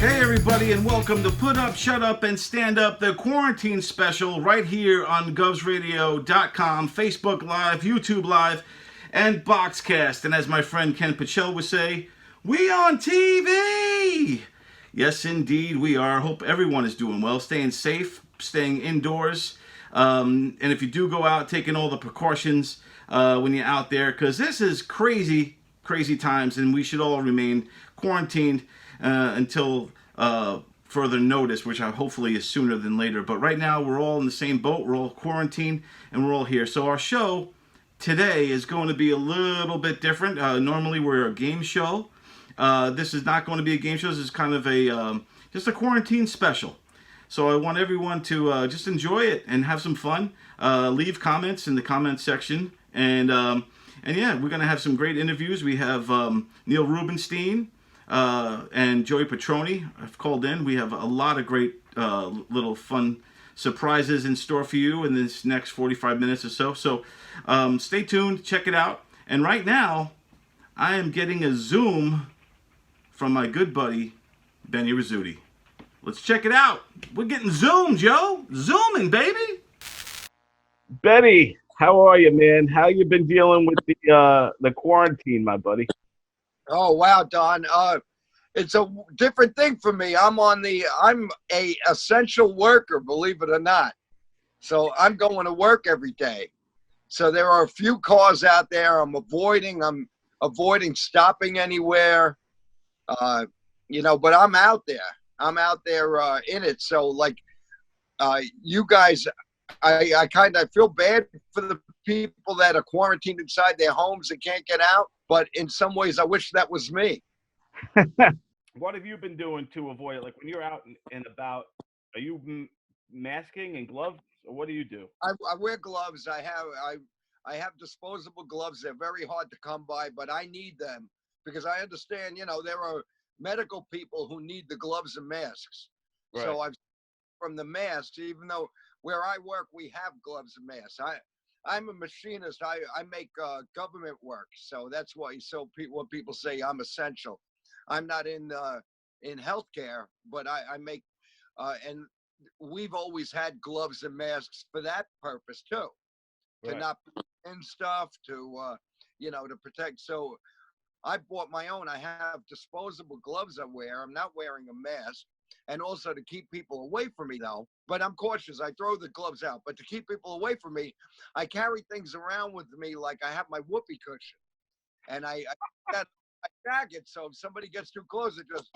Hey everybody, and welcome to Put Up, Shut Up, and Stand Up, the quarantine special right here on govsradio.com, Facebook Live, YouTube Live, and Boxcast. And as my friend Ken Pichel would say, we on TV! Yes, indeed, we are. Hope everyone is doing well, staying safe, staying indoors. And if you do go out, taking all the precautions when you're out there, because this is crazy, crazy times, and we should all remain quarantined until further notice, which hopefully is sooner than later. But right now, we're all in the same boat. We're all quarantined, and we're all here. So our show today is going to be a little bit different. Normally, we're a game show. This is not going to be a game show. This is kind of a just a quarantine special. So I want everyone to just enjoy it and have some fun. Leave comments in the comment section, and yeah, we're going to have some great interviews. We have Neil Rubenstein and Joey Patroni have called in. We have a lot of great little fun surprises in store for you in this next 45 minutes or so. So stay tuned, check it out. And right now, I am getting a Zoom from my good buddy, Benny Rizzuti. Let's check it out. We're getting zoomed, Joe. Zooming, baby. Benny, how are you, man? How you been dealing with the quarantine, my buddy? Oh wow, Don. It's a different thing for me. I'm a essential worker, believe it or not. So I'm going to work every day. So there are a few cars out there I'm avoiding stopping anywhere. But I'm out there. I'm out there in it. So like you guys, I kind of feel bad for the people that are quarantined inside their homes and can't get out. But in some ways, I wish that was me. What have you been doing to avoid it? Like when you're out and about, are you masking and gloves, or what do you do? I wear gloves. I have disposable gloves. They're very hard to come by, but I need them because I understand, there are medical people who need the gloves and masks. Right. So I've from the masks, even though where I work, we have gloves and masks. I'm a machinist. I make government work, so that's why. So when people say I'm essential, I'm not in healthcare, but I make. And we've always had gloves and masks for that purpose too, right. To not put in stuff, to protect. So I bought my own. I have disposable gloves I wear. I'm not wearing a mask. And also to keep people away from me, though. But I'm cautious. I throw the gloves out. But to keep people away from me, I carry things around with me like I have my whoopee cushion. And I got my jacket, so if somebody gets too close, it just...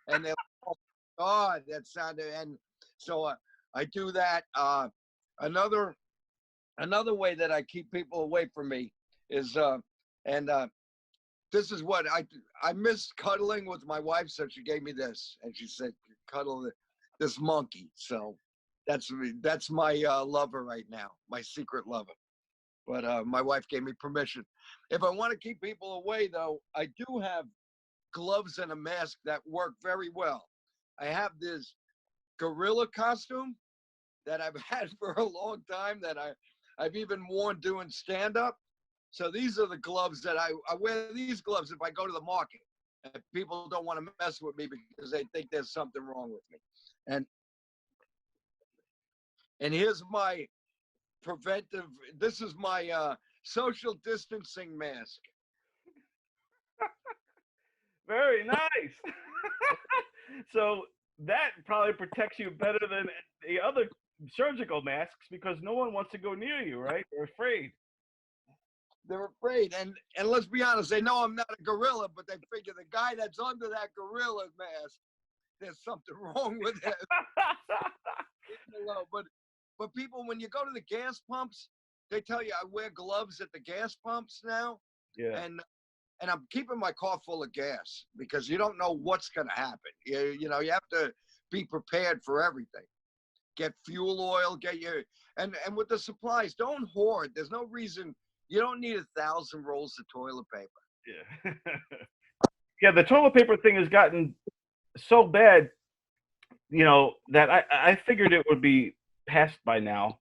And they're like, oh, God, that sounded... And so I do that. Another way that I keep people away from me is... This is what I miss cuddling with my wife, so she gave me this, and she said, "Cuddle this monkey." So that's my lover right now, my secret lover. But my wife gave me permission. If I want to keep people away, though, I do have gloves and a mask that work very well. I have this gorilla costume that I've had for a long time that I've even worn doing stand-up. So these are the gloves that I wear these gloves if I go to the market. And people don't want to mess with me because they think there's something wrong with me. And here's my preventive, this is my social distancing mask. Very nice. So that probably protects you better than the other surgical masks because no one wants to go near you, right? They're afraid. They're afraid, and let's be honest, they know I'm not a gorilla, but they figure the guy that's under that gorilla mask, there's something wrong with it. But people, when you go to the gas pumps, they tell you I wear gloves at the gas pumps now. Yeah. And I'm keeping my car full of gas because you don't know what's going to happen. You have to be prepared for everything. Get fuel oil, and with the supplies, don't hoard. There's no reason. You don't need 1,000 rolls of toilet paper. Yeah. Yeah, the toilet paper thing has gotten so bad, that I figured it would be passed by now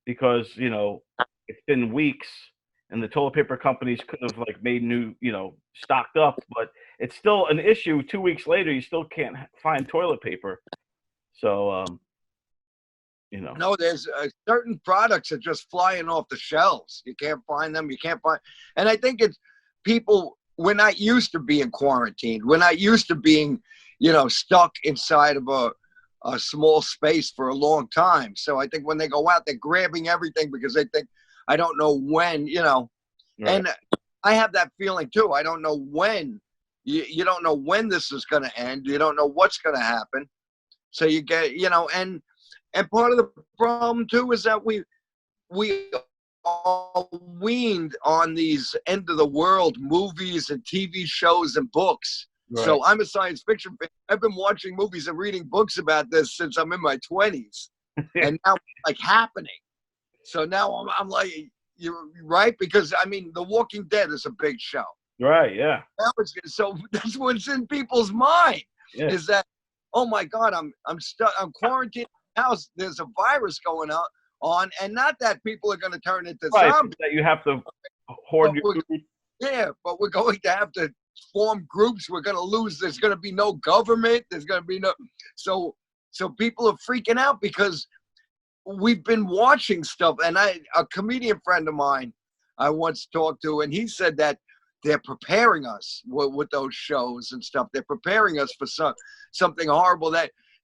because, it's been weeks and the toilet paper companies could have made new, stocked up, but it's still an issue 2 weeks later. You still can't find toilet paper. So, No, there's certain products are just flying off the shelves. You can't find them. And I think it's people, we're not used to being quarantined. We're not used to being, stuck inside of a small space for a long time. So I think when they go out, they're grabbing everything because they think, I don't know when, Right. And I have that feeling too. I don't know when. You don't know when this is going to end. You don't know what's going to happen. So you get, and part of the problem too is that we are weaned on these end of the world movies and TV shows and books. Right. So I'm a science fiction fan. I've been watching movies and reading books about this since I'm in my 20s, and now it's like happening. So now I'm like, you're right, because I mean, The Walking Dead is a big show. Right. Yeah. So that's what's in people's mind is that, oh my God, I'm stuck. I'm quarantined in the house. There's a virus going on, and not that people are going to turn into zombies. That you have to hoard your food. Yeah, but we're going to have to form groups. We're going to lose. There's going to be no government. There's going to be no. So people are freaking out because we've been watching stuff. And a comedian friend of mine I once talked to, and he said that they're preparing us with those shows and stuff. They're preparing us for something horrible.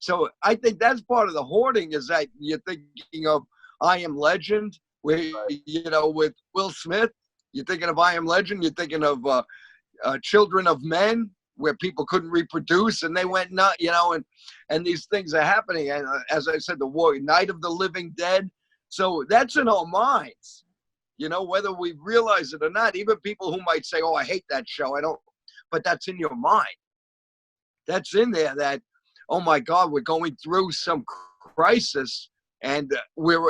So I think that's part of the hoarding, is that you're thinking of I Am Legend, where, with Will Smith. You're thinking of I Am Legend. You're thinking of Children of Men, where people couldn't reproduce and they went nuts, and these things are happening. And as I said, Night of the Living Dead. So that's in our minds. Whether we realize it or not, even people who might say, oh, I hate that show. I don't, but that's in your mind. That's in there that, oh my God, we're going through some crisis and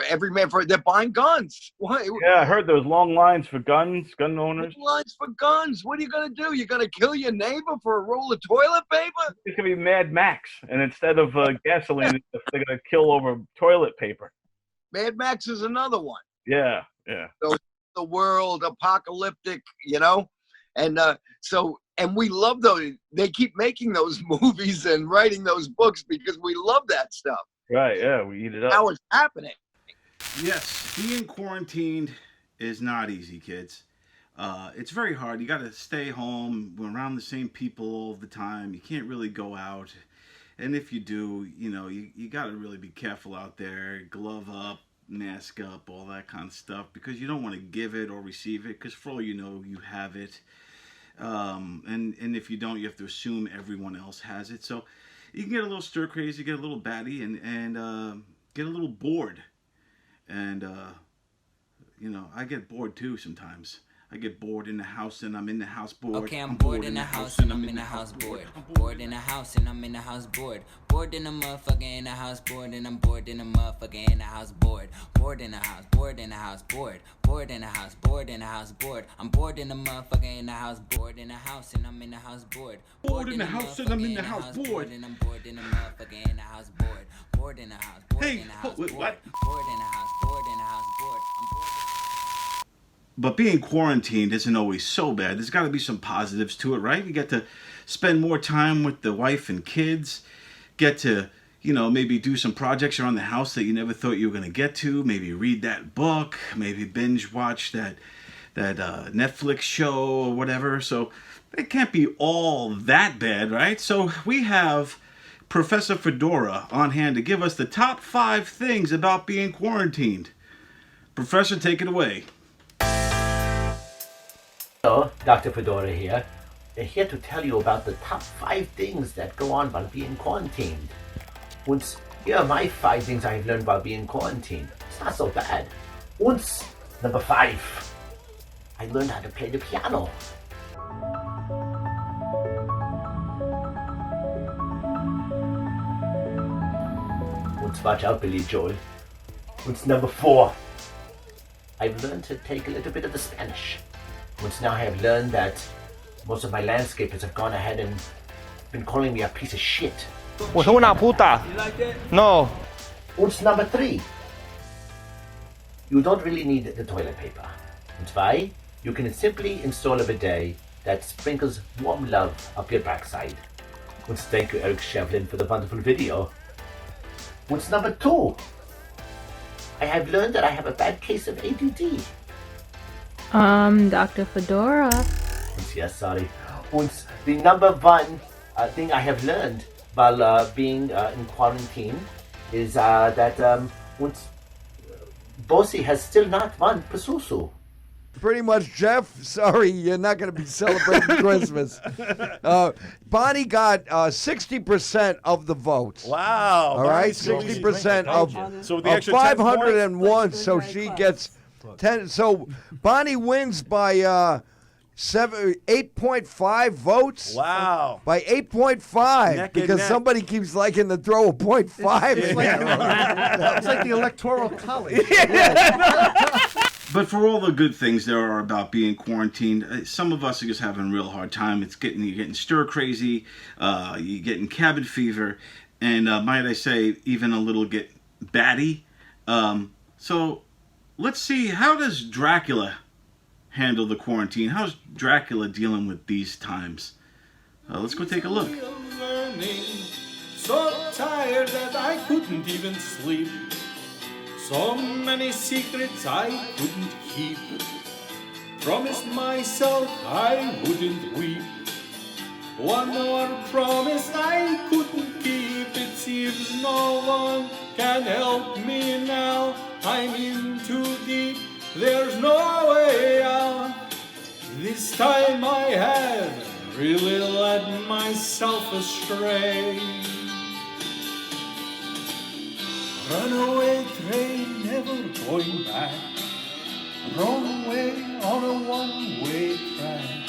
every man they're buying guns. What? Yeah, I heard there was long lines for gun owners. Lines for guns. What are you going to do? You're going to kill your neighbor for a roll of toilet paper? It's going to be Mad Max. And instead of gasoline, they're going to kill over toilet paper. Mad Max is another one. Yeah. So the world, apocalyptic, and and we love those. They keep making those movies and writing those books because we love that stuff. Right, yeah, we eat it up. How it's happening. Yes, being quarantined is not easy, kids. It's very hard. You got to stay home. We're around the same people all the time. You can't really go out. And if you do, you got to really be careful out there. Glove up, mask up, all that kind of stuff, because you don't want to give it or receive it, because for all you know, you have it. And if you don't, you have to assume everyone else has it. So you can get a little stir crazy, get a little batty, and get a little bored. And I get bored too sometimes. I get bored in the house and I'm in the house bored. Okay, I'm bored in the house and I'm in the house bored. Bored in the house and I'm in the house bored. Bored in the motherfucker in the house bored, and I'm bored in the motherfucker in the house bored. Bored in the house, bored in the house bored. Bored in the house, bored in the house bored. I'm bored in the motherfucker in the house bored in the house and I'm in the house bored. Bored in the house and I'm in the house bored. And I'm bored in the motherfucker in the house bored. Bored in the house, bored in the house bored. Bored in the house, bored in the house bored. I'm bored. But being quarantined isn't always so bad. There's got to be some positives to it, right? You get to spend more time with the wife and kids. Get to, maybe do some projects around the house that you never thought you were going to get to. Maybe read that book. Maybe binge watch that Netflix show or whatever. So it can't be all that bad, right? So we have Professor Fedora on hand to give us the top 5 things about being quarantined. Professor, take it away. Hello, Dr. Fedora here. Here to tell you about the top 5 things that go on while being quarantined. And here are my 5 things I've learned while being quarantined. It's not so bad. And number 5, I learned how to play the piano. And watch out, Billy Joel. And number 4, I've learned to take a little bit of the Spanish. And now I have learned that most of my landscapers have gone ahead and been calling me a piece of shit. Una puta. You like that? No. And number 3, you don't really need the toilet paper. And why? You can simply install a bidet that sprinkles warm love up your backside. Und thank you, Eric Shevlin, for the wonderful video. What's number 2? I have learned that I have a bad case of ADD. Dr. Fedora. Yes, sorry. Und the number 1 thing I have learned while being in quarantine is that Bosy has still not won PUSUSU. Pretty much, Jeff. Sorry, you're not going to be celebrating Christmas. Bonnie got 60% of the votes. Wow. All right, 60% of So the extra 10 501. So she gets 10. So Bonnie wins by 8.5 votes. Wow. By 8.5 Neck and because neck. somebody keeps liking to throw a 0.5 in there. It's like the Electoral College. But for all the good things there are about being quarantined, some of us are just having a real hard time. You're getting stir crazy, you're getting cabin fever, and might I say, even a little get batty. So let's see, how does Dracula handle the quarantine? How's Dracula dealing with these times? Let's go take a look. So tired that I couldn't even sleep. So many secrets I couldn't keep. Promised myself I wouldn't weep. One more promise I couldn't keep. It seems no one can help me now. I'm in too deep. There's no way out. This time I have really led myself astray. Runaway train, never going back. Wrong way on a one-way track.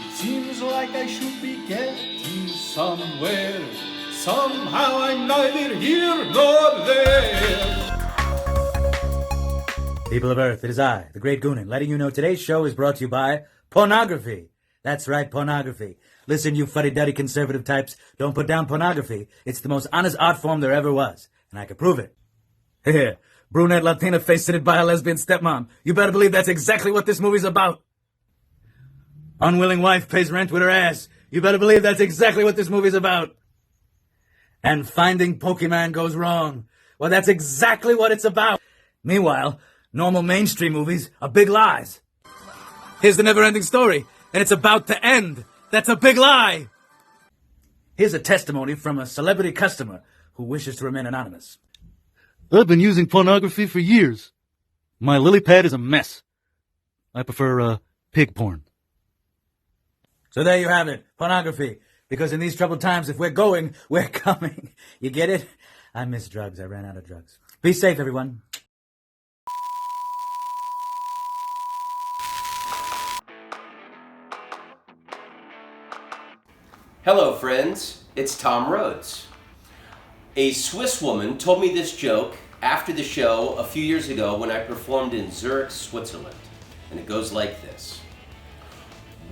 It seems like I should be getting somewhere. Somehow I'm neither here nor there. People of Earth, it is I, the Great Goonan, letting you know today's show is brought to you by pornography. That's right, pornography. Listen, you fuddy-duddy conservative types, don't put down pornography. It's the most honest art form there ever was. And I can prove it. Here, brunette Latina face sitted by a lesbian stepmom. You better believe that's exactly what this movie's about. Unwilling wife pays rent with her ass. You better believe that's exactly what this movie's about. And finding Pokemon goes wrong. Well, that's exactly what it's about. Meanwhile, normal mainstream movies are big lies. Here's the never-ending story, and it's about to end. That's a big lie. Here's a testimony from a celebrity customer who wishes to remain anonymous. I've been using pornography for years. My lily pad is a mess. I prefer, pig porn. So there you have it, pornography. Because in these troubled times, if we're going, we're coming. You get it? I miss drugs. I ran out of drugs. Be safe, everyone. Hello, friends. It's Tom Rhodes. A Swiss woman told me this joke after the show a few years ago when I performed in Zurich, Switzerland. And it goes like this.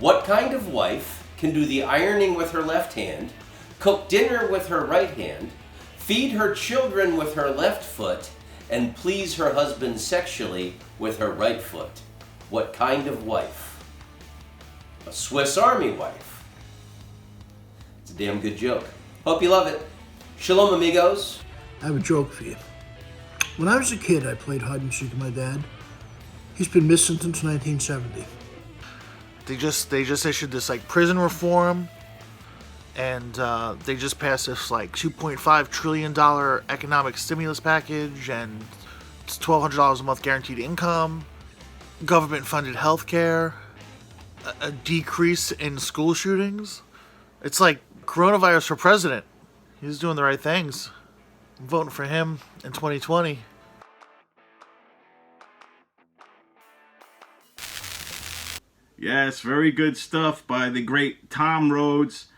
What kind of wife can do the ironing with her left hand, cook dinner with her right hand, feed her children with her left foot, and please her husband sexually with her right foot? What kind of wife? A Swiss Army wife. It's a damn good joke. Hope you love it. Shalom, amigos. I have a joke for you. When I was a kid, I played hide and seek with my dad. He's been missing since 1970. They just issued this like prison reform, and they just passed this like $2.5 trillion economic stimulus package, and it's $1,200 a month guaranteed income, government-funded healthcare, a decrease in school shootings. It's like coronavirus for president. He's doing the right things. I'm voting for him in 2020. Yes, very good stuff by the great Tom Rhodes,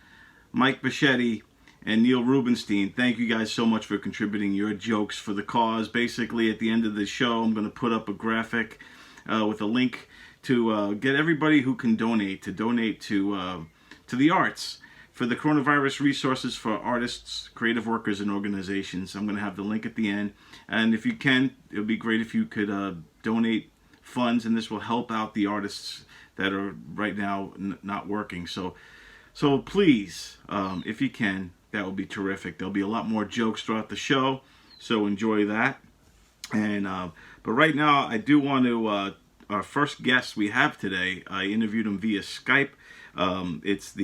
Mike Bocchetti, and Neil Rubenstein. Thank you guys so much for contributing your jokes for the cause. Basically, at the end of the show, I'm going to put up a graphic with a link to get everybody who can donate to the arts, for the coronavirus resources for artists, creative workers, and organizations. I'm going to have the link at the end. And if you can, it would be great if you could donate funds, and this will help out the artists that are right now not working. So please, if you can, that would be terrific. There'll be a lot more jokes throughout the show, so enjoy that. And but right now, I do want to. Our first guest we have today, I interviewed him via Skype. It's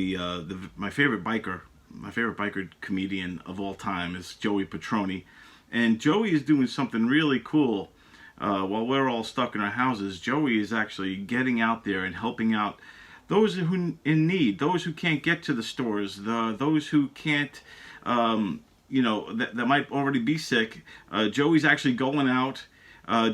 my favorite biker comedian of all time is Joey Patroni, and Joey is doing something really cool. While we're all stuck in our houses, Joey is actually getting out there and helping out those who in need, those who can't get to the stores, those who can't, that might already be sick. Joey's actually going out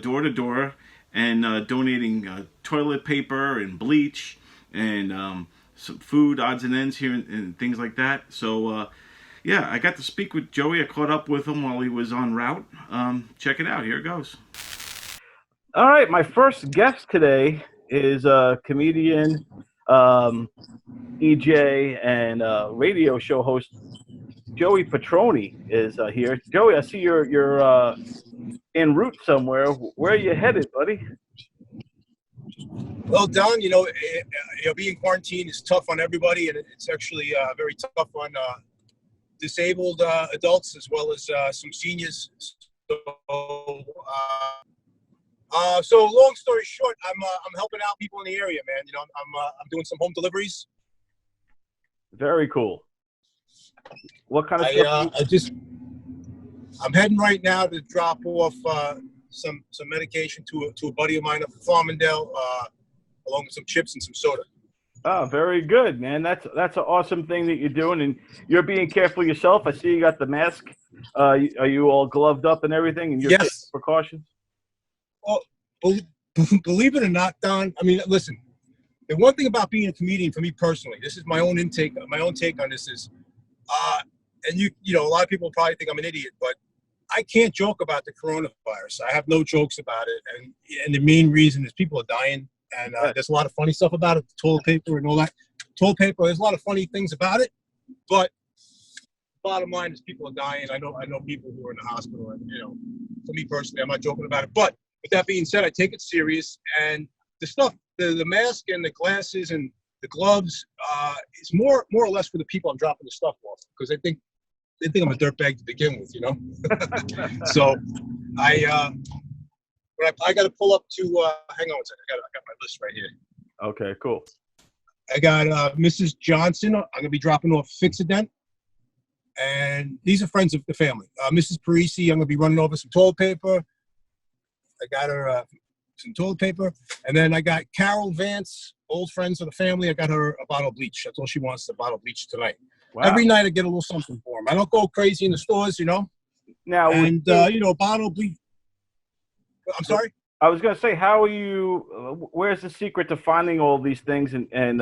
door to door and donating toilet paper and bleach and some food, odds and ends here and things like that. So, yeah, I got to speak with Joey. I caught up with him while he was en route. Check it out. Here it goes. All right, my first guest today is comedian, EJ, and radio show host Joey Patroni is here. Joey, I see you're en route somewhere. Where are you headed, buddy? Well, Don, being quarantined is tough on everybody, and it's actually very tough on disabled adults as well as some seniors. So long story short, I'm helping out people in the area, man. I'm doing some home deliveries. Very cool. What kind of stuff? I'm heading right now to drop off some medication to a buddy of mine up in Farmingdale, along with some chips and some soda. Oh, very good, man. That's an awesome thing that you're doing, and you're being careful yourself. I see you got the mask. Are you all gloved up and everything? And you're taking precautions? Well, believe it or not, Don. I mean, listen. The one thing about being a comedian, for me personally, this is my own intake. My own take on this is, and a lot of people probably think I'm an idiot, but I can't joke about the coronavirus. I have no jokes about it, and the main reason is people are dying, and there's a lot of funny stuff about it, toilet paper and all that. Toilet paper, there's a lot of funny things about it, but bottom line is people are dying. I know people who are in the hospital, and for me personally, I'm not joking about it. But with that being said, I take it serious, and the stuff, the mask and the glasses and the gloves, is more or less for the people I'm dropping the stuff off, because they think I'm a dirtbag to begin with, So I got to pull up to. Hang on one second. I got my list right here. Okay, cool. I got Mrs. Johnson. I'm gonna be dropping off Fixodent, and these are friends of the family. Mrs. Parisi, I'm gonna be running over some toilet paper. I got her some toilet paper, and then I got Carol Vance, old friends of the family. I got her a bottle of bleach. That's all she wants, a bottle of bleach tonight. Wow. Every night I get a little something for them. I don't go crazy in the stores, Now, and a bottle of bleach. I'm sorry? I was going to say, how are you, where's the secret to finding all these things and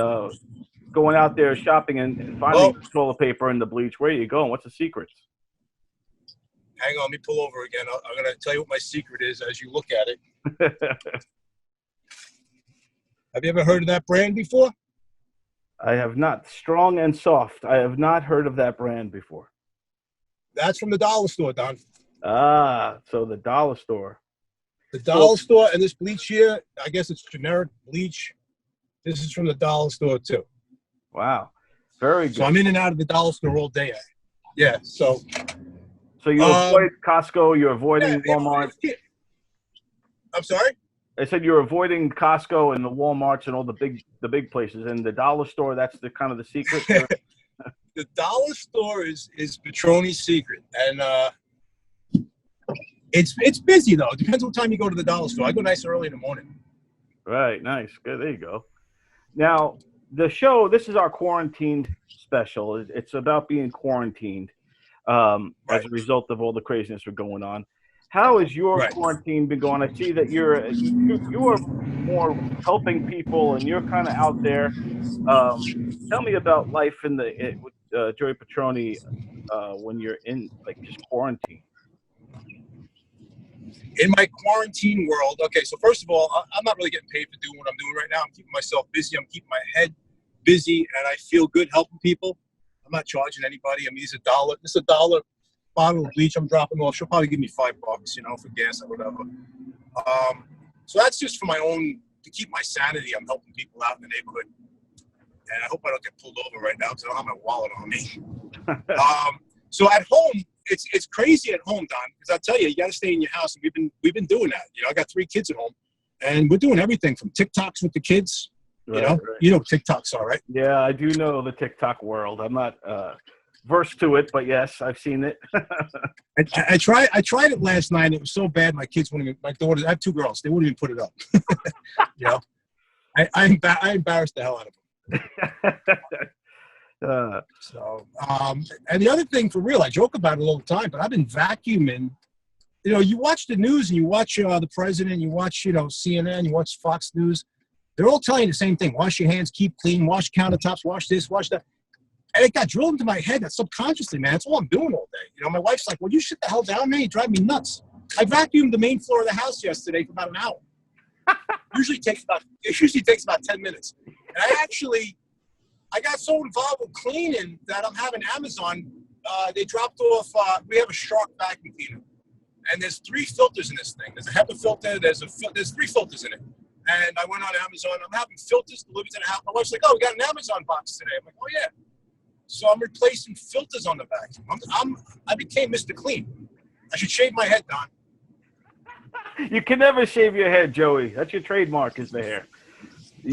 going out there shopping and finding the toilet paper and the bleach? Where are you going? What's the secret? Hang on, let me pull over again. I'm going to tell you what my secret is as you look at it. Have you ever heard of that brand before? I have not. Strong and Soft. I have not heard of that brand before. That's from the dollar store, Don. Ah, so the dollar store. The dollar store, and this bleach here, I guess it's generic bleach. This is from the dollar store, too. Wow. Very good. So I'm in and out of the dollar store all day. Yeah, so you avoid Costco, you're avoiding Walmart. I'm sorry? I said you're avoiding Costco and the Walmarts and all the big places. And the dollar store, that's the kind of the secret. The dollar store is Patroni's secret. And it's busy, though. It depends what time you go to the dollar store. I go nice early in the morning. Right, nice. Good, there you go. Now, the show, this is our quarantined special. It's about being quarantined as a result of all the craziness we're going on. How has your quarantine been going? I see that you are more helping people, and you're kind of out there. Tell me about life with Joey Patroni when you're in just quarantine. In my quarantine world, okay. So first of all, I'm not really getting paid for doing what I'm doing right now. I'm keeping myself busy. I'm keeping my head busy, and I feel good helping people. I'm not charging anybody. I mean, this is a $1 bottle of bleach I'm dropping off. She'll probably give me $5, for gas or whatever. So that's just for my own to keep my sanity, I'm helping people out in the neighborhood. And I hope I don't get pulled over right now because I don't have my wallet on me. So at home, it's crazy at home, Don, because I tell you, you got to stay in your house. And we've been doing that. You know, I got 3 kids at home, and we're doing everything from TikToks with the kids. You know, you know what TikToks are, right? Yeah, I do know the TikTok world. I'm not versed to it, but yes, I've seen it. I tried it last night. It was so bad. My kids wouldn't even, my daughters, I have 2 girls. They wouldn't even put it up. You know, I embarrassed the hell out of them. And the other thing for real, I joke about it all the time, but I've been vacuuming. You know, you watch the news and you watch the president, you watch, you know, CNN, you watch Fox News. They're all telling you the same thing. Wash your hands, keep clean, wash countertops, wash this, wash that. And it got drilled into my head that subconsciously, man, that's all I'm doing all day. You know, my wife's like, well, you sit the hell down, man. You drive me nuts. I vacuumed the main floor of the house yesterday for about an hour. It usually takes about 10 minutes. And I got so involved with cleaning that I'm having Amazon. They dropped off, we have a Shark vacuum cleaner. And there's 3 filters in this thing. There's a HEPA filter. There's 3 filters in it. And I went on Amazon. I'm having filters delivered to the house. My wife's like, oh, we got an Amazon box today. I'm like, oh, yeah. So I'm replacing filters on the vacuum. I became Mr. Clean. I should shave my head, Don. You can never shave your head, Joey. That's your trademark, is the hair.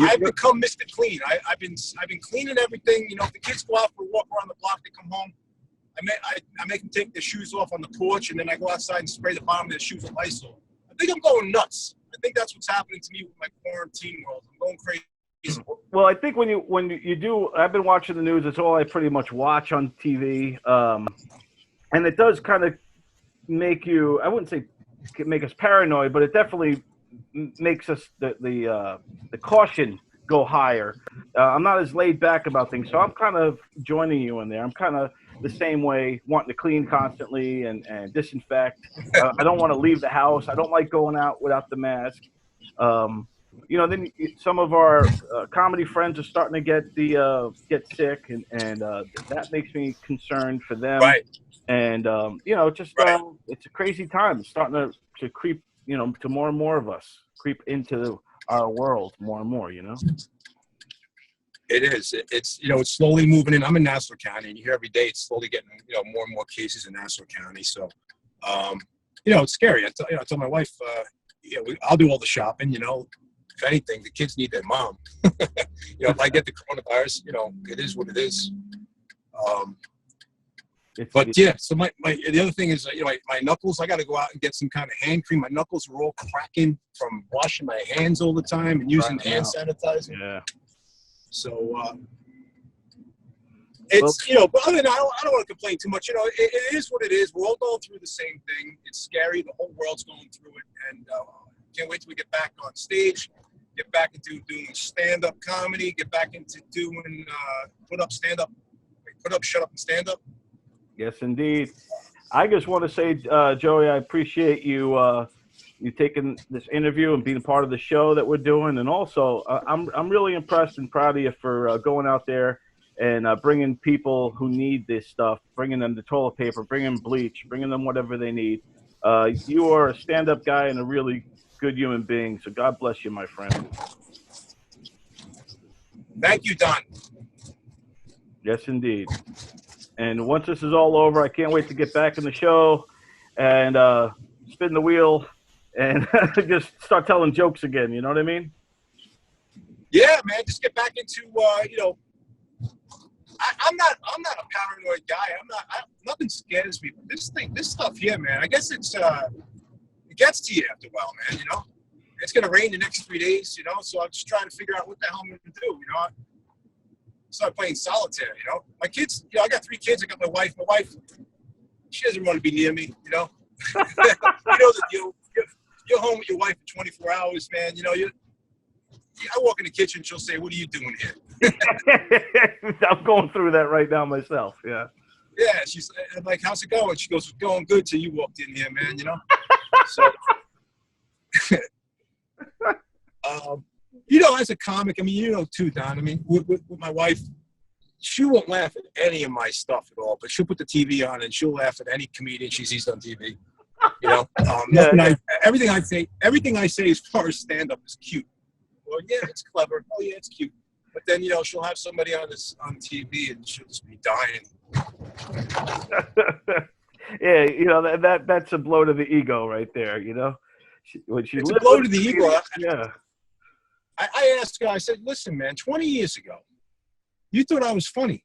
I've become Mr. Clean. I've been cleaning everything. You know, if the kids go out for a walk around the block, they come home. I make them take their shoes off on the porch, and then I go outside and spray the bottom of their shoes with Lysol. I think I'm going nuts. I think that's what's happening to me with my quarantine world. I'm going crazy. Well, I think when you do, I've been watching the news. It's all I pretty much watch on TV, and it does kind of make you. I wouldn't say make us paranoid, but it definitely makes us the caution go higher. I'm not as laid back about things, so I'm kind of joining you in there. I'm kind of the same way, wanting to clean constantly and disinfect. I don't want to leave the house. I don't like going out without the mask. You know, then some of our comedy friends are starting to get sick, and that makes me concerned for them. Right. And you know, just it's a crazy time. It's starting to creep, you know, to more and more of us creep into our world more and more. You know. It is. It's, you know, it's slowly moving in. I'm in Nassau County, and you hear every day it's slowly getting, you know, more and more cases in Nassau County. So, you know, it's scary. I tell my wife, you know, I'll do all the shopping. You know, if anything, the kids need their mom. You know, if I get the coronavirus, you know, it is what it is. But yeah, so the other thing is, you know, my knuckles. I got to go out and get some kind of hand cream. My knuckles are all cracking from washing my hands all the time and using hand sanitizer. Yeah. So it's, you know, but other than that, I don't want to complain too much. You know, it is what it is. We're all going through the same thing. It's scary. The whole world's going through it, and can't wait till we get back on stage, get back into doing stand-up comedy, get back into doing put up, shut up, and stand up. Yes, indeed. I just want to say, Joey, I appreciate you taking this interview and being a part of the show that we're doing, and also I'm really impressed and proud of you for going out there and bringing people who need this stuff, bringing them the toilet paper, bringing them bleach, bringing them whatever they need. You are a stand-up guy and a really good human being, so God bless you, my friend. Thank you, Don. Yes, indeed. And once this is all over, I can't wait to get back in the show and spin the wheel and just start telling jokes again. You know what I mean? Yeah, man. Just get back into, you know, I'm not a paranoid guy. Nothing scares me. But this stuff here, man, I guess it gets to you after a while, man. You know, it's going to rain the next 3 days, you know, so I'm just trying to figure out what the hell I'm going to do, you know. Start playing solitaire, you know. My kids, you know, I got 3 kids. I got my wife. My wife, she doesn't want to be near me, you know. You know that you're home with your wife for 24 hours, man. You know, I walk in the kitchen, she'll say, "What are you doing here?" I'm going through that right now myself. Yeah. Yeah, I'm like, "How's it going?" She goes, "It's going good till you walked in here, man." You know. So, you know, as a comic, I mean, you know, too, Don. I mean, with my wife, she won't laugh at any of my stuff at all, but she'll put the TV on and she'll laugh at any comedian she sees on TV. You know, everything I say as far as stand-up is cute. Or, yeah, it's clever. Oh, yeah, it's cute. But then, you know, she'll have somebody on TV and she'll just be dying. Yeah, you know, that's a blow to the ego right there, you know. When she It's a lived blow with to the me, ego. Yeah. I asked her, I said, listen, man, 20 years ago, you thought I was funny.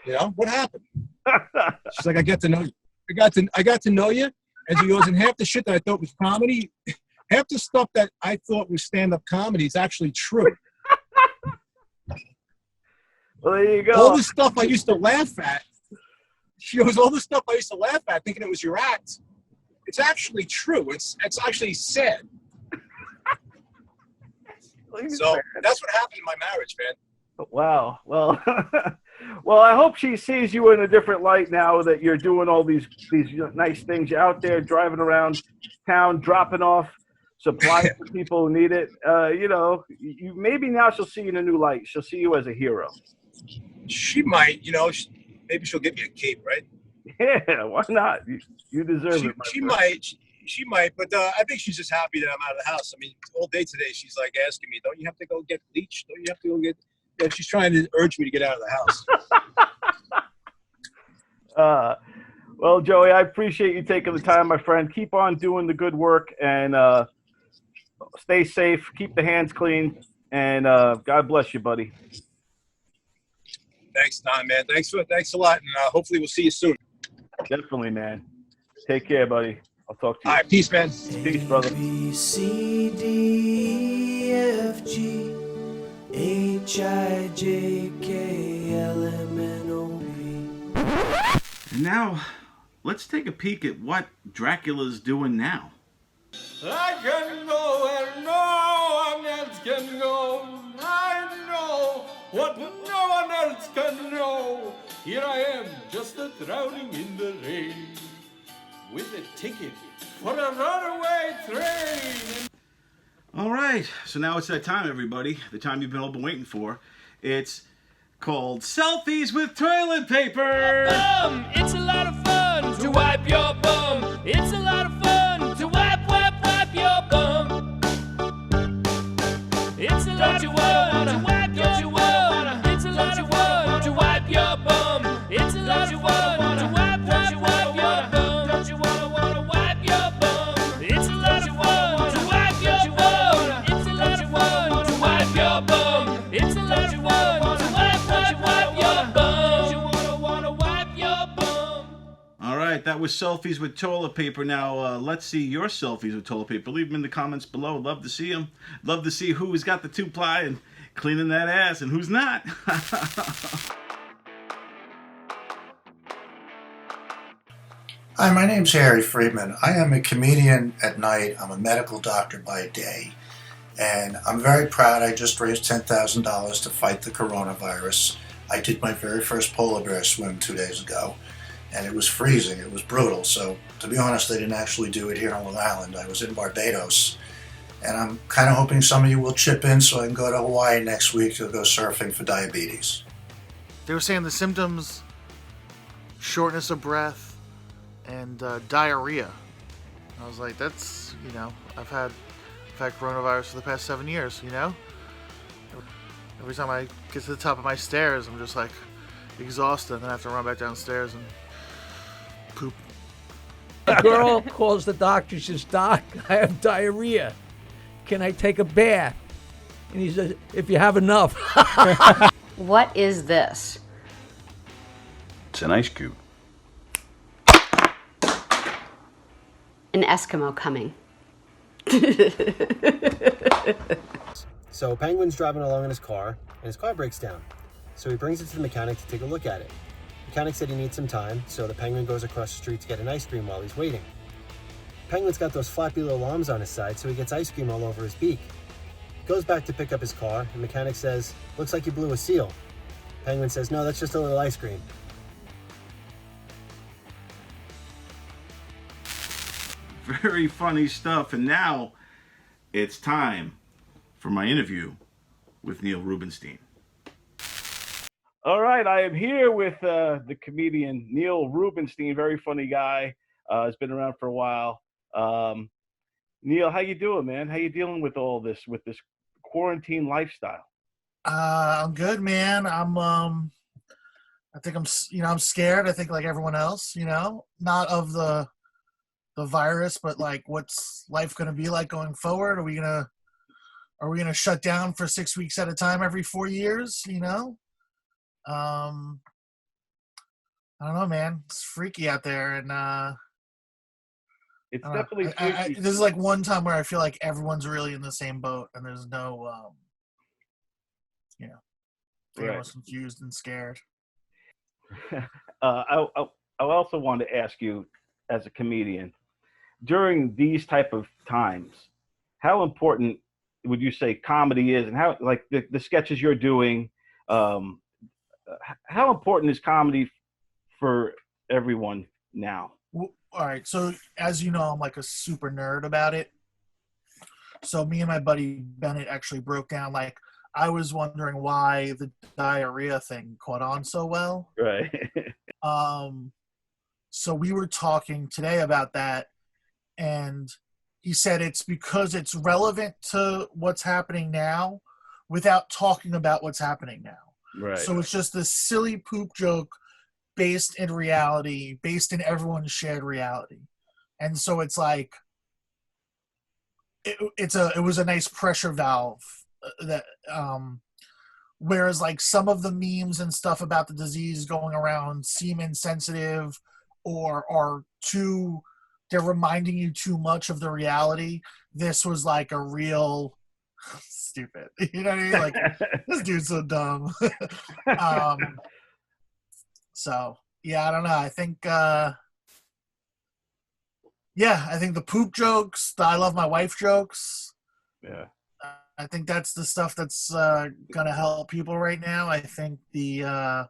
You know, what happened? She's like, I got to know you. I got to know you. And she goes, and half the shit that I thought was comedy, half the stuff that I thought was stand-up comedy is actually true. Well, there you go. All the stuff I used to laugh at, she goes, all the stuff I used to laugh at thinking it was your act, it's actually true. It's actually sad. So that's what happened in my marriage, man. Wow. Well, well, I hope she sees you in a different light now that you're doing all these nice things. You're out there driving around town, dropping off supplies to people who need it. You know, you maybe now she'll see you in a new light. She'll see you as a hero. She might, you know, maybe she'll get me a cape, right? Yeah, why not? You deserve it. She might, but I think she's just happy that I'm out of the house. I mean, all day today she's like asking me, "Don't you have to go get bleach? Don't you have to go get?" Yeah, she's trying to urge me to get out of the house. Well, Joey, I appreciate you taking the time, my friend. Keep on doing the good work and stay safe. Keep the hands clean, and God bless you, buddy. Thanks, Tom, man. Thanks a lot, and hopefully we'll see you soon. Definitely, man. Take care, buddy. I'll talk to you. All right, peace, man. Peace, brother. B, C, D, E, F, G, H, I, J, K, L, M, N, O, P. And now, let's take a peek at what Dracula's doing now. I can go where no one else can go. I know what no one else can know. Here I am, just a drowning in the rain, with a ticket for a runaway train. All right, so now it's that time, everybody. The time you've been all been waiting for. It's called Selfies with Toilet Paper. Bum! It's a lot of fun to wipe your bum. It's a lot of fun to wipe your bum. It's a lot of fun to wipe your bum. It's a lot of fun to wipe your bum. It's a lot of fun to wipe your bum. Don't you wanna wipe your bum? It's a lot of fun to wipe your bum. It's a lot of fun to wipe your bum. It's a lot of fun to wipe your bum. You wanna wipe your bum? All right, that was Selfies with Toilet Paper. Now, let's see your selfies with toilet paper. Leave them in the comments below. Love to see them. Love to see who's got the 2-ply and cleaning that ass and who's not. Hi, my name's Harry Freedman. I am a comedian at night. I'm a medical doctor by day. And I'm very proud. I just raised $10,000 to fight the coronavirus. I did my very first polar bear swim 2 days ago. And it was freezing. It was brutal. So, to be honest, they didn't actually do it here on Long Island. I was in Barbados. And I'm kind of hoping some of you will chip in so I can go to Hawaii next week to go surfing for diabetes. They were saying the symptoms, shortness of breath, and diarrhea. I was like, that's, you know, I've had coronavirus for the past 7 years, you know? Every time I get to the top of my stairs, I'm just like exhausted, and then I have to run back downstairs and poop. A girl calls the doctor, she says, "Doc, I have diarrhea. Can I take a bath?" And he says, "If you have enough." What is this? It's an ice cube. An Eskimo coming. So Penguin's driving along in his car, and his car breaks down. So he brings it to the mechanic to take a look at it. The mechanic said he needs some time, so the Penguin goes across the street to get an ice cream while he's waiting. Penguin's got those flappy little arms on his side, so he gets ice cream all over his beak. Goes back to pick up his car, and the mechanic says, "Looks like you blew a seal." Penguin says, "No, that's just a little ice cream." Very funny stuff. And now it's time for my interview with Neil Rubenstein. All right, I am here with the comedian Neil Rubenstein. Very funny guy. Has been around for a while. Neil, how you doing, man? How you dealing with all this, with this quarantine lifestyle? I'm good, man. I think I'm scared. I think like everyone else, not of the virus, but like what's life going to be like going forward? Are we going to shut down for 6 weeks at a time every 4 years? I don't know, man. It's freaky out there, and it's definitely freaky. this is like one time where I feel like everyone's really in the same boat, and there's no, everyone's confused and scared. I also want to ask you, as a comedian, during these type of times, how important would you say comedy is, and how, like the sketches you're doing, how important is comedy for everyone now? All right, so as you know, I'm like a super nerd about it. So me and my buddy Bennett actually broke down, like, I was wondering why the diarrhea thing caught on so well. Right. So we were talking today about that, and he said it's because it's relevant to what's happening now without talking about what's happening now. Right. So it's just this silly poop joke based in reality, based in everyone's shared reality. And so it's like, it was a nice pressure valve that, whereas like some of the memes and stuff about the disease going around seem insensitive or are too, they're reminding you too much of the reality. This was like a real stupid, you know what I mean? Like, this dude's so dumb. So yeah, I don't know. I think, I think the poop jokes, the I love my wife jokes. Yeah. I think that's the stuff that's gonna help people right now. I think the end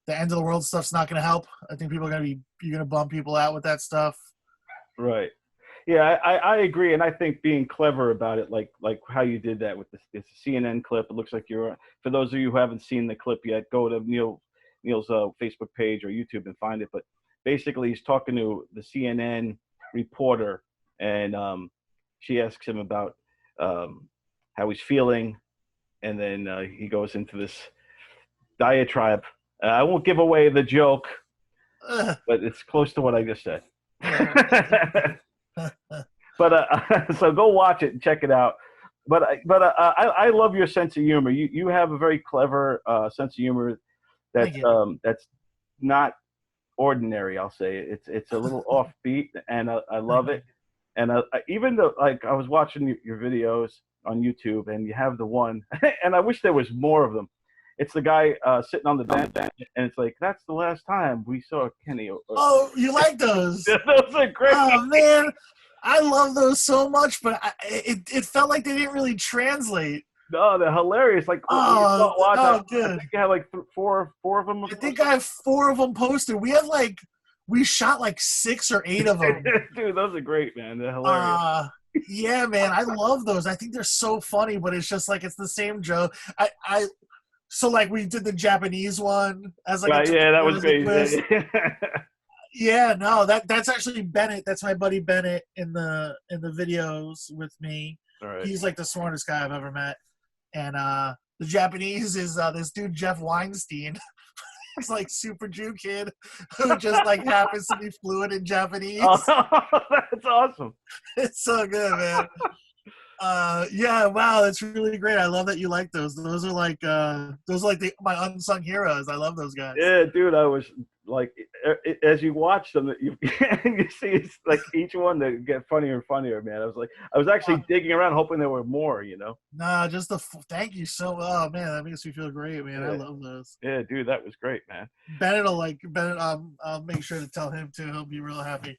of the world stuff's not gonna help. I think you're gonna bum people out with that stuff. Right. Yeah, I agree, and I think being clever about it, like how you did that with this CNN clip. It looks like you're. For those of you who haven't seen the clip yet, go to Neil's Facebook page or YouTube and find it. But basically, he's talking to the CNN reporter, and she asks him about how he's feeling, and then he goes into this diatribe. I won't give away the joke, but it's close to what I just said. But so go watch it and check it out. But I love your sense of humor. You have a very clever sense of humor that's not ordinary. I'll say it's a little offbeat, and I love it. And even though, like, I was watching your videos on YouTube, and you have the one, and I wish there was more of them. It's the guy sitting on the bench, and it's like, that's the last time we saw Kenny. Oh, you like those? Those are great. Oh man, I love those so much, but it felt like they didn't really translate. No, they're hilarious. Like, good. I think you had like four of them. I think I have 4 of them posted. We shot like 6 or 8 of them. Dude, those are great, man. They're hilarious. Yeah, man, I love those. I think they're so funny, but it's just like it's the same joke. So like we did the Japanese one as like that was great. Yeah, no, that's actually Bennett. That's my buddy Bennett in the videos with me. All right. He's like the smartest guy I've ever met. And the Japanese is this dude Jeff Weinstein. He's like super Jew kid who just like happens to be fluent in Japanese. Oh, that's awesome. It's so good, man. Yeah, wow, that's really great. I love that you like those. Those are like my unsung heroes. I love those guys. Yeah, dude, I was like, as you watch them, you see it's like each one they get funnier and funnier, man. I was actually digging around hoping there were more, Nah, just thank you so. Oh man, that makes me feel great, man. Yeah. I love those. Yeah, dude, that was great, man. Bennett. I'll make sure to tell him too. He'll be real happy.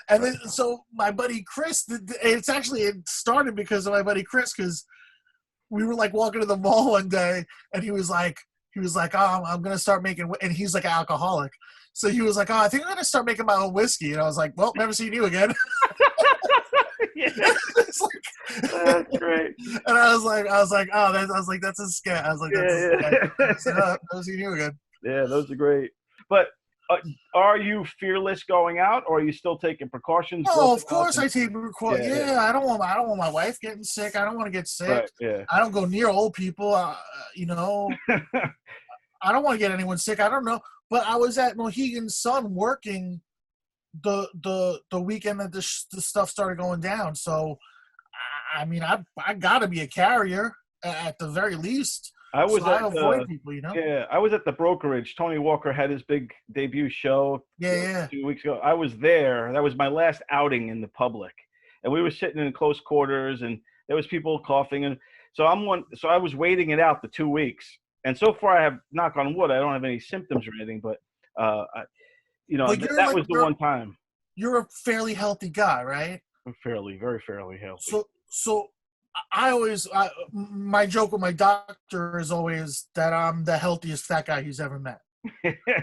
And then, so my buddy Chris, it started because of my buddy Chris, because we were like walking to the mall one day, and he was like, oh, I'm gonna start making, and he's like an alcoholic, so he was like, oh, I think I'm gonna start making my own whiskey, and I was like, well, never seen you again. That's great. And I was like, oh, that's a scat. I was like, that's a scat. I said, oh, never seen you again. Yeah, those are great. But Are you fearless going out, or are you still taking precautions? No, of course I take precautions. Yeah, Yeah, I don't want my wife getting sick. I don't want to get sick. Right, yeah. I don't go near old people. You know, I don't want to get anyone sick. I don't know, but I was at Mohegan Sun working the weekend that the stuff started going down. So, I mean, I got to be a carrier at the very least. I was so at I avoid people, you know. Yeah, I was at the brokerage. Tony Walker had his big debut show. Yeah. 2 weeks ago. I was there. That was my last outing in the public, and we were sitting in close quarters, and there was people coughing, and so I was waiting it out the 2 weeks, and so far I have, knock on wood, I don't have any symptoms or anything, but that was the one time. You're a fairly healthy guy, right? I'm very fairly healthy. So my joke with my doctor is always that I'm the healthiest fat guy he's ever met.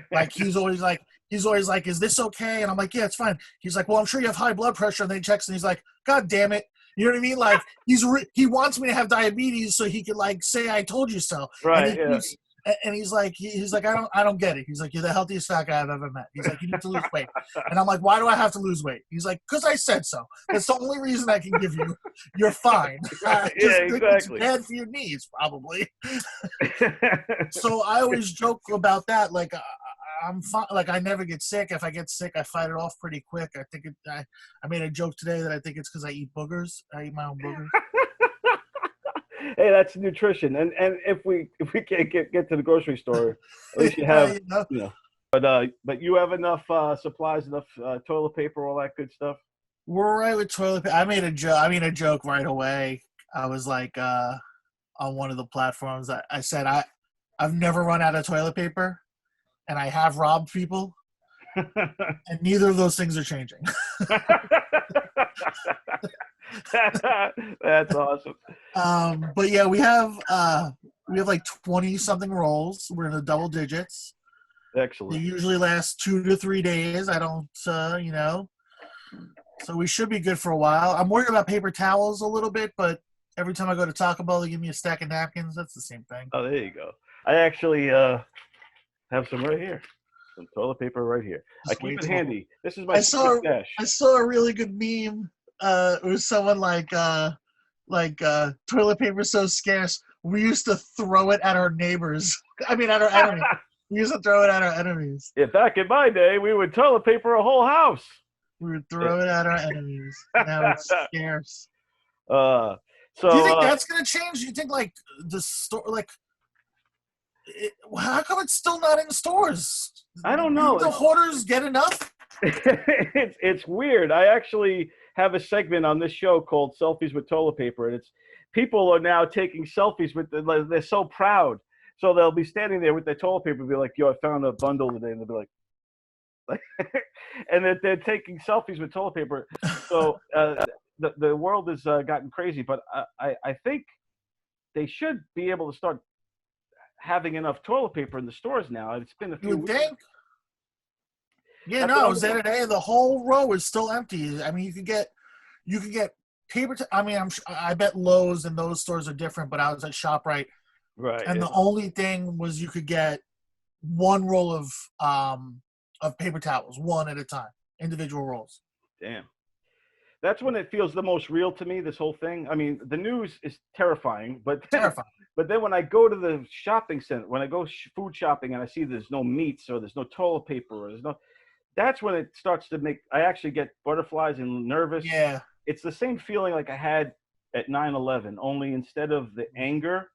Like he's always like, is this okay? And I'm like, yeah, it's fine. He's like, well, I'm sure you have high blood pressure. And then he checks and he's like, God damn it. You know what I mean? Like he wants me to have diabetes so he could like say I told you so. Right. And he's like, I don't get it. He's like, you're the healthiest fat guy I've ever met. He's like, you need to lose weight. And I'm like, why do I have to lose weight? He's like, because I said so. That's the only reason I can give you. You're fine. Yeah, exactly. It's bad for your knees, probably. So I always joke about that. Like, I'm fine. Like, I never get sick. If I get sick, I fight it off pretty quick. I think I made a joke today that I think it's because I eat boogers. I eat my own boogers. Hey, that's nutrition, and if we can't get to the grocery store, at least you have But you have enough supplies, enough toilet paper, all that good stuff. We're all right with toilet paper. I made a joke right away. I was like on one of the platforms. I said I've never run out of toilet paper, and I have robbed people, and neither of those things are changing. That's awesome. But yeah, we have like 20 something rolls. We're in the double digits. Excellent. They usually last 2 to 3 days. I don't, so we should be good for a while. I'm worried about paper towels a little bit, but every time I go to Taco Bell, they give me a stack of napkins. That's the same thing. Oh, there you go. I actually have some right here. Some toilet paper right here. I keep it handy. This is my stash. I saw a really good meme. It was someone like toilet paper so scarce we used to throw it at our neighbors. I mean, at our enemies. We used to throw it at our enemies. Yeah, back in my day, we would toilet paper a whole house. We would throw it at our enemies. Now it's scarce. So do you think that's gonna change? Do you think like the store, how come it's still not in stores? I don't know. Do the hoarders get enough? It's weird. I actually have a segment on this show called Selfies with Toilet Paper, and it's people are now taking selfies with they're so proud. So they'll be standing there with their toilet paper and be like, yo, I found a bundle today. And they'll be like and they're taking selfies with toilet paper. So the world has gotten crazy, but I think they should be able to start having enough toilet paper in the stores now. It's been a few You would weeks. think? Yeah, no, I was there today. The whole row is still empty. I mean, you could get paper. I mean, I bet Lowe's and those stores are different, but I was at ShopRite, right? And the only thing was you could get one roll of paper towels, one at a time, individual rolls. Damn, that's when it feels the most real to me. This whole thing. I mean, the news is terrifying, but But then when I go to the shopping center, when I go food shopping and I see there's no meats or there's no toilet paper or there's no. That's when it starts to I actually get butterflies and nervous. Yeah. It's the same feeling like I had at 9/11, only instead of the anger,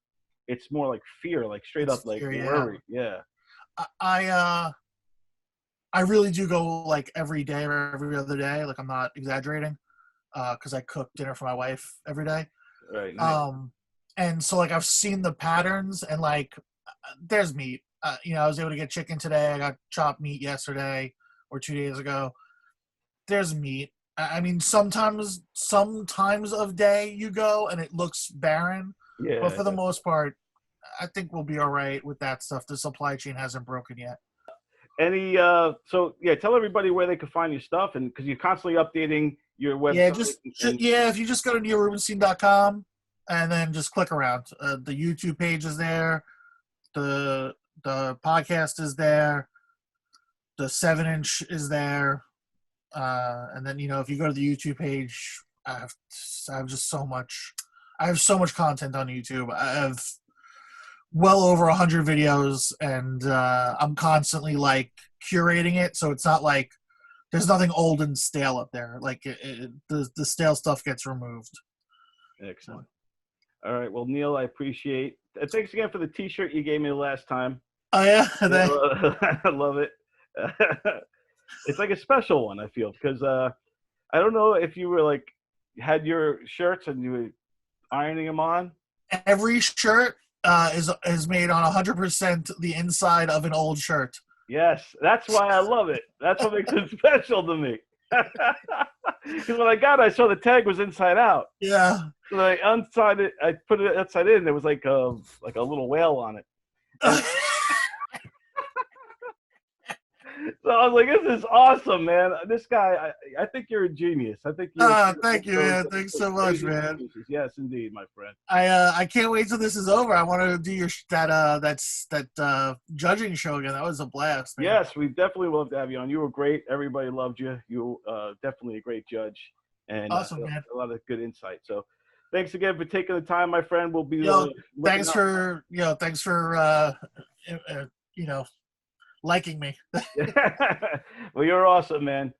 it's more like fear, like straight up like worry. Yeah. I really do go like every day or every other day. Like I'm not exaggerating because I cook dinner for my wife every day. Right. Nice. And so like I've seen the patterns and like there's meat. I was able to get chicken today. I got chopped meat yesterday or 2 days ago. There's meat. I mean, sometimes of day you go and it looks barren. Yeah. But for the most part, I think we'll be all right with that stuff. The supply chain hasn't broken yet. So tell everybody where they can find your stuff, and because you're constantly updating your website. If you just go to neilrubenstein.com and then just click around. The YouTube page is there. The podcast is there. the 7-inch is there, and then if you go to the YouTube page, I have just so much. I have so much content on YouTube. I have well over 100 videos, and I'm constantly like curating it, so it's not like there's nothing old and stale up there. Like the stale stuff gets removed. Excellent. All right. Well, Neil, I appreciate. Thanks again for the T-shirt you gave me the last time. Oh yeah, I love it. It's like a special one, I feel, because I don't know if you were like had your shirts and you were ironing them on. Every shirt is made on 100% the inside of an old shirt. Yes, that's why I love it. That's what makes it special to me. Because when I got it, I saw the tag was inside out. Yeah. So I unsigned it. I put it outside in. There was like a little whale on it. So I was like, "This is awesome, man! This guy, I think you're a genius. I think you're." Thank you, man. Thanks so much, man. Yes, indeed, my friend. I can't wait till this is over. I want to do that judging show again. That was a blast, man. Yes, we definitely love to have you on. You were great. Everybody loved you. You definitely a great judge, and awesome, man. A lot of good insight. So, thanks again for taking the time, my friend. We'll be. Thanks for liking me. Well, you're awesome, man.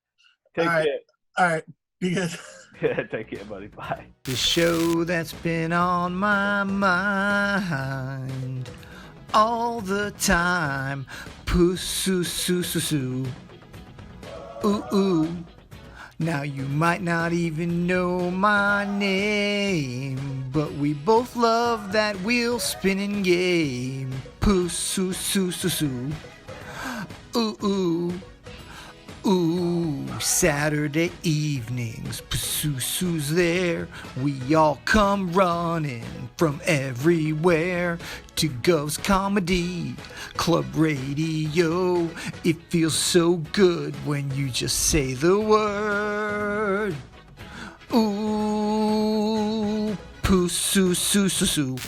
Take care. All right. Be good. Yeah, take care, buddy. Bye. The show that's been on my mind all the time. PUSUSU. Ooh, ooh. Now you might not even know my name, but we both love that wheel spinning game. PUSUSU. Ooh, ooh, ooh, Saturday evenings, PUSUSU's there. We all come running from everywhere to Gov's Comedy Club Radio. It feels so good when you just say the word. Ooh, PUSUSU.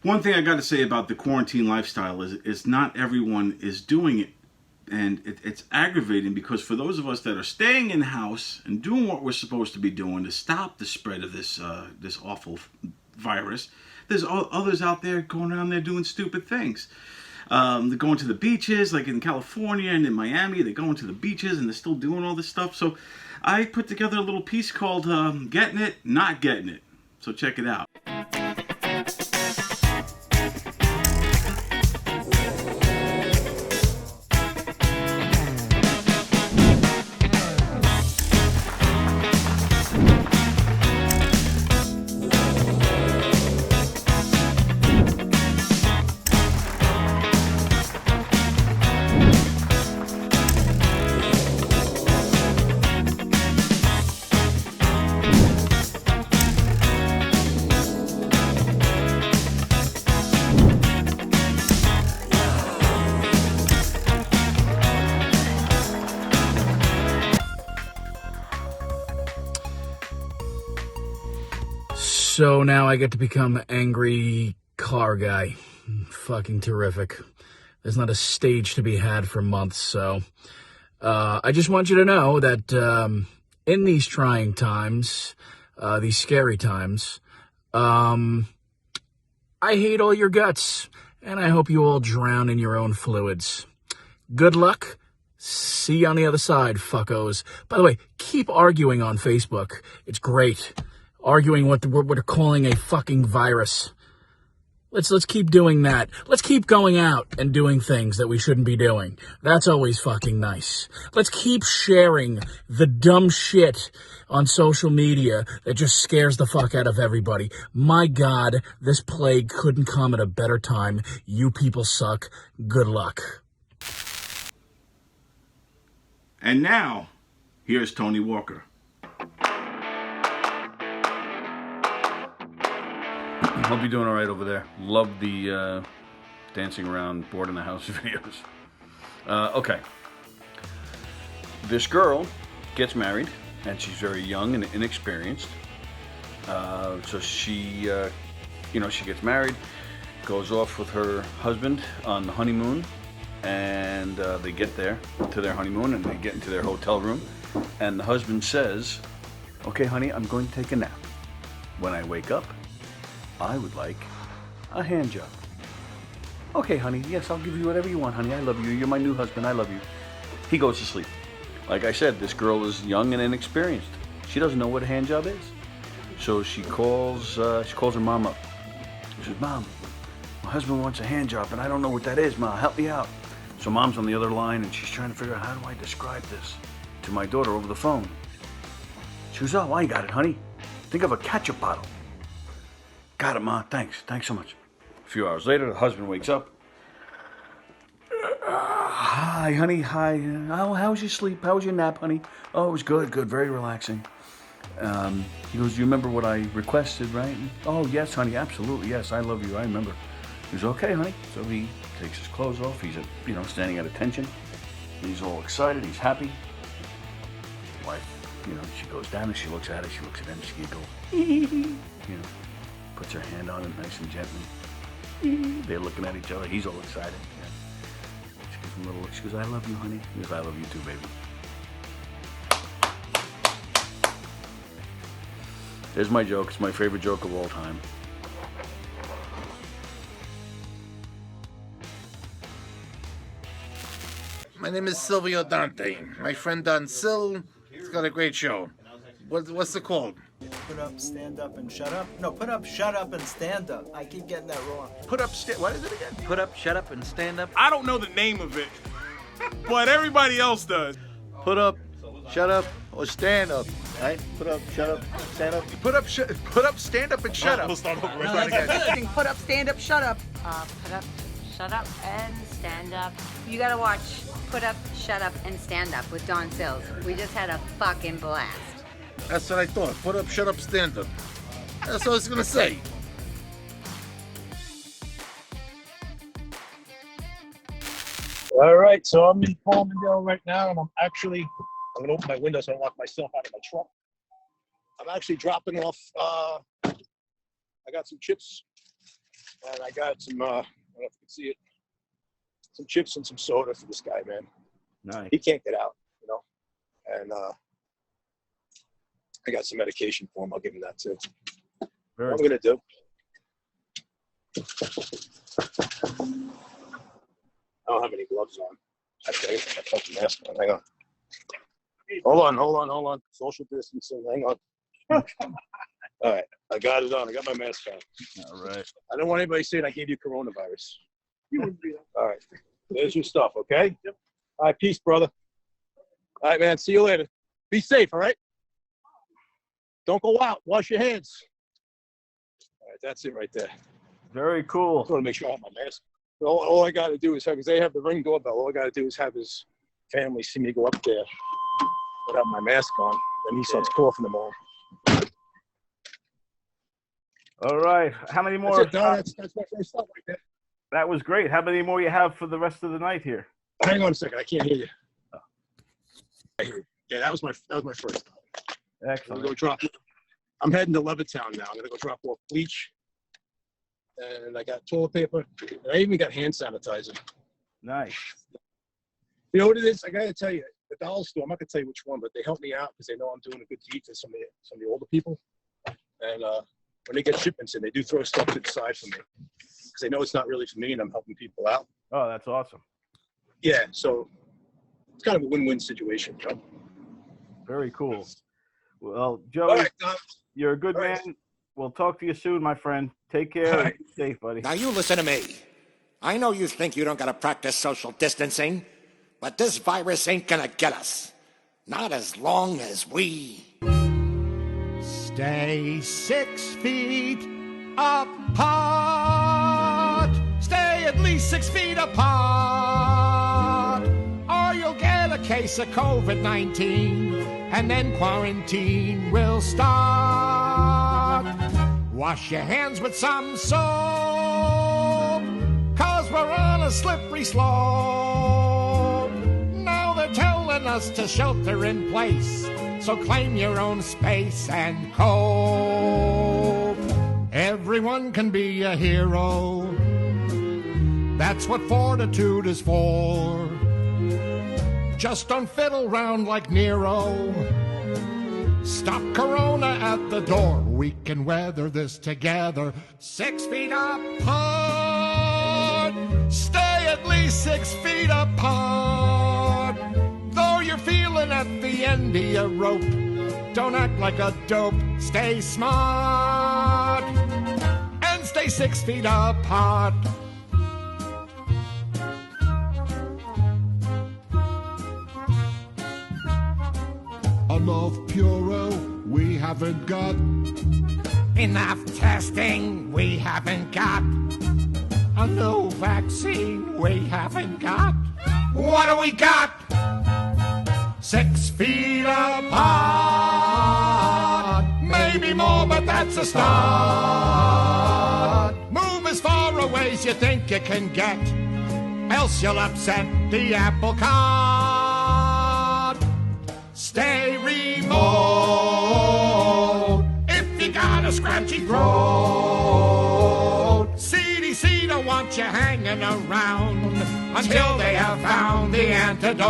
One thing I got to say about the quarantine lifestyle is not everyone is doing it. And it's aggravating because for those of us that are staying in the house and doing what we're supposed to be doing to stop the spread of this awful virus, there's others out there going around there doing stupid things. They're going to the beaches, like in California and in Miami. They're going to the beaches and they're still doing all this stuff. So I put together a little piece called Getting It, Not Getting It. So check it out. So now I get to become angry car guy. Fucking terrific. There's not a stage to be had for months, so I just want you to know that in these trying times, these scary times, I hate all your guts, and I hope you all drown in your own fluids. Good luck. See you on the other side, fuckos. By the way, keep arguing on Facebook. It's great. Arguing what we're calling a fucking virus. Let's keep doing that. Let's keep going out and doing things that we shouldn't be doing. That's always fucking nice. Let's keep sharing the dumb shit on social media that just scares the fuck out of everybody. My God, this plague couldn't come at a better time. You people suck. Good luck. And now, here's Tony Walker. Hope you're doing all right over there. Love the dancing around, bored in the house videos. Okay. This girl gets married, and she's very young and inexperienced. So she, she gets married, goes off with her husband on the honeymoon, And they get there to their honeymoon, and they get into their hotel room, and the husband says, "Okay, honey, I'm going to take a nap. When I wake up, I would like a hand job." "Okay, honey, yes, I'll give you whatever you want, honey. I love you. You're my new husband. I love you." He goes to sleep. Like I said, this girl is young and inexperienced. She doesn't know what a hand job is. So she calls her mom up. She says, "Mom, my husband wants a hand job, and I don't know what that is, Ma. Help me out." So Mom's on the other line, and she's trying to figure out, how do I describe this to my daughter over the phone? She goes, "Oh, I got it, honey. Think of a ketchup bottle." "Got it, Ma. Thanks. Thanks so much." A few hours later, the husband wakes up. "Hi, honey. Hi. How was your sleep? How was your nap, honey?" "Oh, it was good. Good. Very relaxing." He goes, "You remember what I requested, right?" "Oh, yes, honey. Absolutely. Yes, I love you. I remember." He goes, "Okay, honey." So he takes his clothes off. He's standing at attention. He's all excited. He's happy. His wife, she goes down and she looks at it. She looks at him. She giggles. Puts her hand on him nice and gently. They're looking at each other. He's all excited. She gives him a little look. She goes, "I love you, honey." He goes, "I love you too, baby." There's my joke. It's my favorite joke of all time. My name is Silvio Dante. My friend Don Sil, he's got a great show. What's it called? Put up, stand up, and shut up. No, put up, shut up, and stand up. I keep getting that wrong. Put up, what is it again? Put up, shut up, and stand up. I don't know the name of it, but everybody else does. Put up, shut up, or stand up. Right? Put up, shut up, stand up. Put up, stand up, and shut up. We'll start over. Put up, stand up, shut up. Put up, shut up, and stand up. You gotta watch Put Up, Shut Up, and Stand Up with Don Sills. We just had a fucking blast. That's what I thought. Put up, shut up, stand up. That's what I was gonna say. All right, so I'm in Farmingdale right now, and I'm gonna open my window so I don't lock myself out of my truck. I'm actually dropping off, I got some chips, and I got some, I don't know if you can see it, some chips and some soda for this guy, man. Nice. He can't get out, and I got some medication for him. I'll give him that too. What I'm gonna do. I don't have any gloves on. Actually, I got a fucking mask on. Hang on. Hold on. Social distancing. Hang on. All right. I got it on. I got my mask on. All right. I don't want anybody saying I gave you coronavirus. You wouldn't do that. All right. There's your stuff, okay? Yep. All right. Peace, brother. All right, man. See you later. Be safe, all right? Don't go out. Wash your hands. All right. That's it right there. Very cool. I just want to make sure I have my mask. All I got to do is have, because they have the Ring doorbell, all I got to do is have his family see me go up there without my mask on. Then he starts coughing them all. All right. How many more? That's it, Don. That's my first stop right there. That was great. How many more you have for the rest of the night here? Hang on a second. I can't hear you. Yeah, that was my first stop. Excellent. I'm heading to Levittown now. I'm gonna go drop off bleach, and I got toilet paper, and I even got hand sanitizer. Nice. You know what it is? I gotta tell you, the dollar store. I'm not gonna tell you which one, but they help me out because they know I'm doing a good deed for some of the older people. And when they get shipments in, they do throw stuff to the side for me because they know it's not really for me, and I'm helping people out. Oh, that's awesome. Yeah, so it's kind of a win-win situation, Joe. Very cool. Well, Joey, you're a good man. We'll talk to you soon, my friend. Take care. And be safe, buddy. Now you listen to me. I know you think you don't got to practice social distancing, but this virus ain't gonna get us. Not as long as we stay 6 feet apart. Stay at least 6 feet apart, or you'll get a case of COVID-19, and then quarantine will start. Wash your hands with some soap, 'cause we're on a slippery slope. Now they're telling us to shelter in place, so claim your own space and cope. Everyone can be a hero That's what fortitude is for. Just don't fiddle round like Nero. Stop Corona at the door. We can weather this together. 6 feet apart. Stay at least 6 feet apart. Though you're feeling at the end of your rope, don't act like a dope. Stay smart and stay 6 feet apart. Enough Puro we haven't got. Enough testing we haven't got. A new vaccine we haven't got. What do we got? 6 feet apart. Maybe more, but that's a start. Move as far away as you think you can get, else you'll upset the apple cart. Stay remote if you got a scratchy throat. CDC don't want you hanging around until they have found the antidote.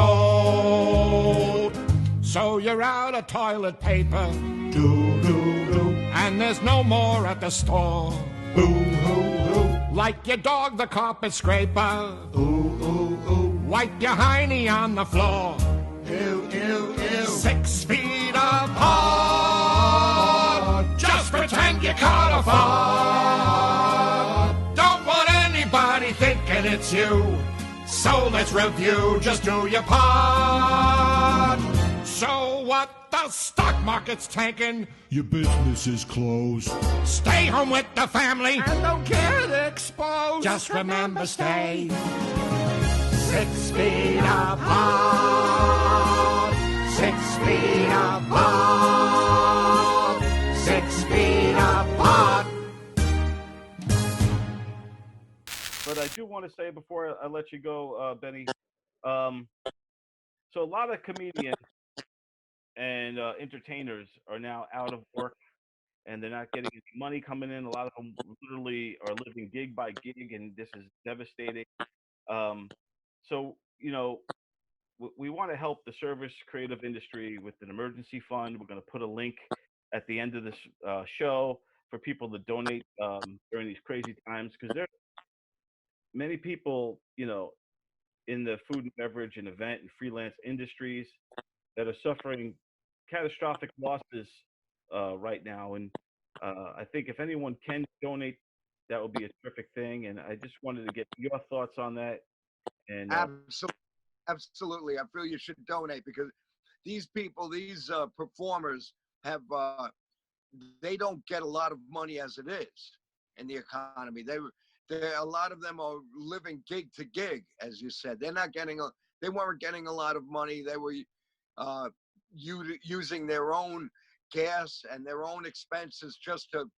So you're out of toilet paper, doo-doo-doo, and there's no more at the store, boo-hoo-hoo. Like your dog, the carpet scraper, ooh-ooh-ooh. Wipe your hiney on the floor, ew, ew, ew. 6 feet apart. Just pretend you caught a fart. Don't want anybody thinking it's you. So let's review, just do your part. So what? The stock market's tanking. Your business is closed. Stay home with the family and don't get exposed. Just remember, stay 6 feet apart. 6 feet apart. 6 feet apart. But I do want to say before I let you go, Benny, so a lot of comedians and entertainers are now out of work, and they're not getting any money coming in. A lot of them literally are living gig by gig, and this is devastating. So, you know, we want to help the service creative industry with an emergency fund. We're going to put a link at the end of this show for people to donate during these crazy times, because there are many people, you know, in the food and beverage and event and freelance industries that are suffering catastrophic losses right now. And I think if anyone can donate, that would be a terrific thing. And I just wanted to get your thoughts on that. And absolutely, I feel you should donate, because these people, these performers have, they don't get a lot of money as it is in the economy. A lot of them are living gig to gig, as you said. They're not getting they weren't getting a lot of money. They were using their own gas and their own expenses just to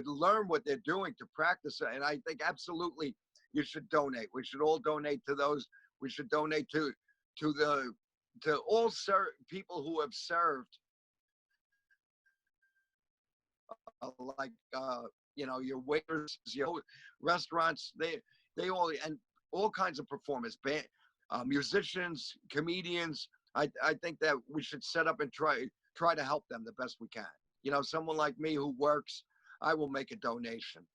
learn what they're doing, to practice it. And I think absolutely you should donate. We should all donate to those. We should donate to all people who have served, like you know, your waiters, your restaurants, they all, and all kinds of performers, musicians, comedians. I think that we should set up and try to help them the best we can. You know, someone like me who works, I will make a donation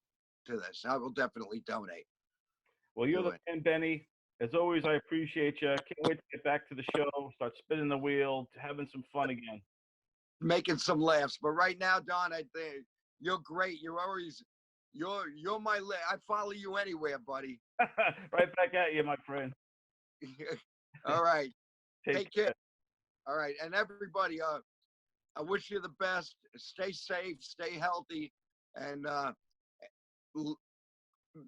to this. I will definitely donate. Well, you're the man, Benny. As always, I appreciate you. I can't wait to get back to the show, start spinning the wheel, having some fun again. Making some laughs. But right now, Don, I think you're great. You're my I follow you anywhere, buddy. Right back at you, my friend. All right. Take care. All right. And everybody, I wish you the best. Stay safe, stay healthy, and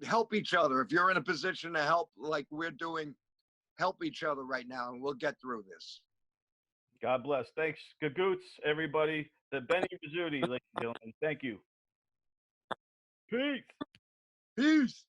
help each other. If you're in a position to help like we're doing, help each other right now, and we'll get through this. God bless. Thanks, Gagoots, everybody. The Benny Rizzuti, ladies and gentlemen. Thank you. Peace. Peace.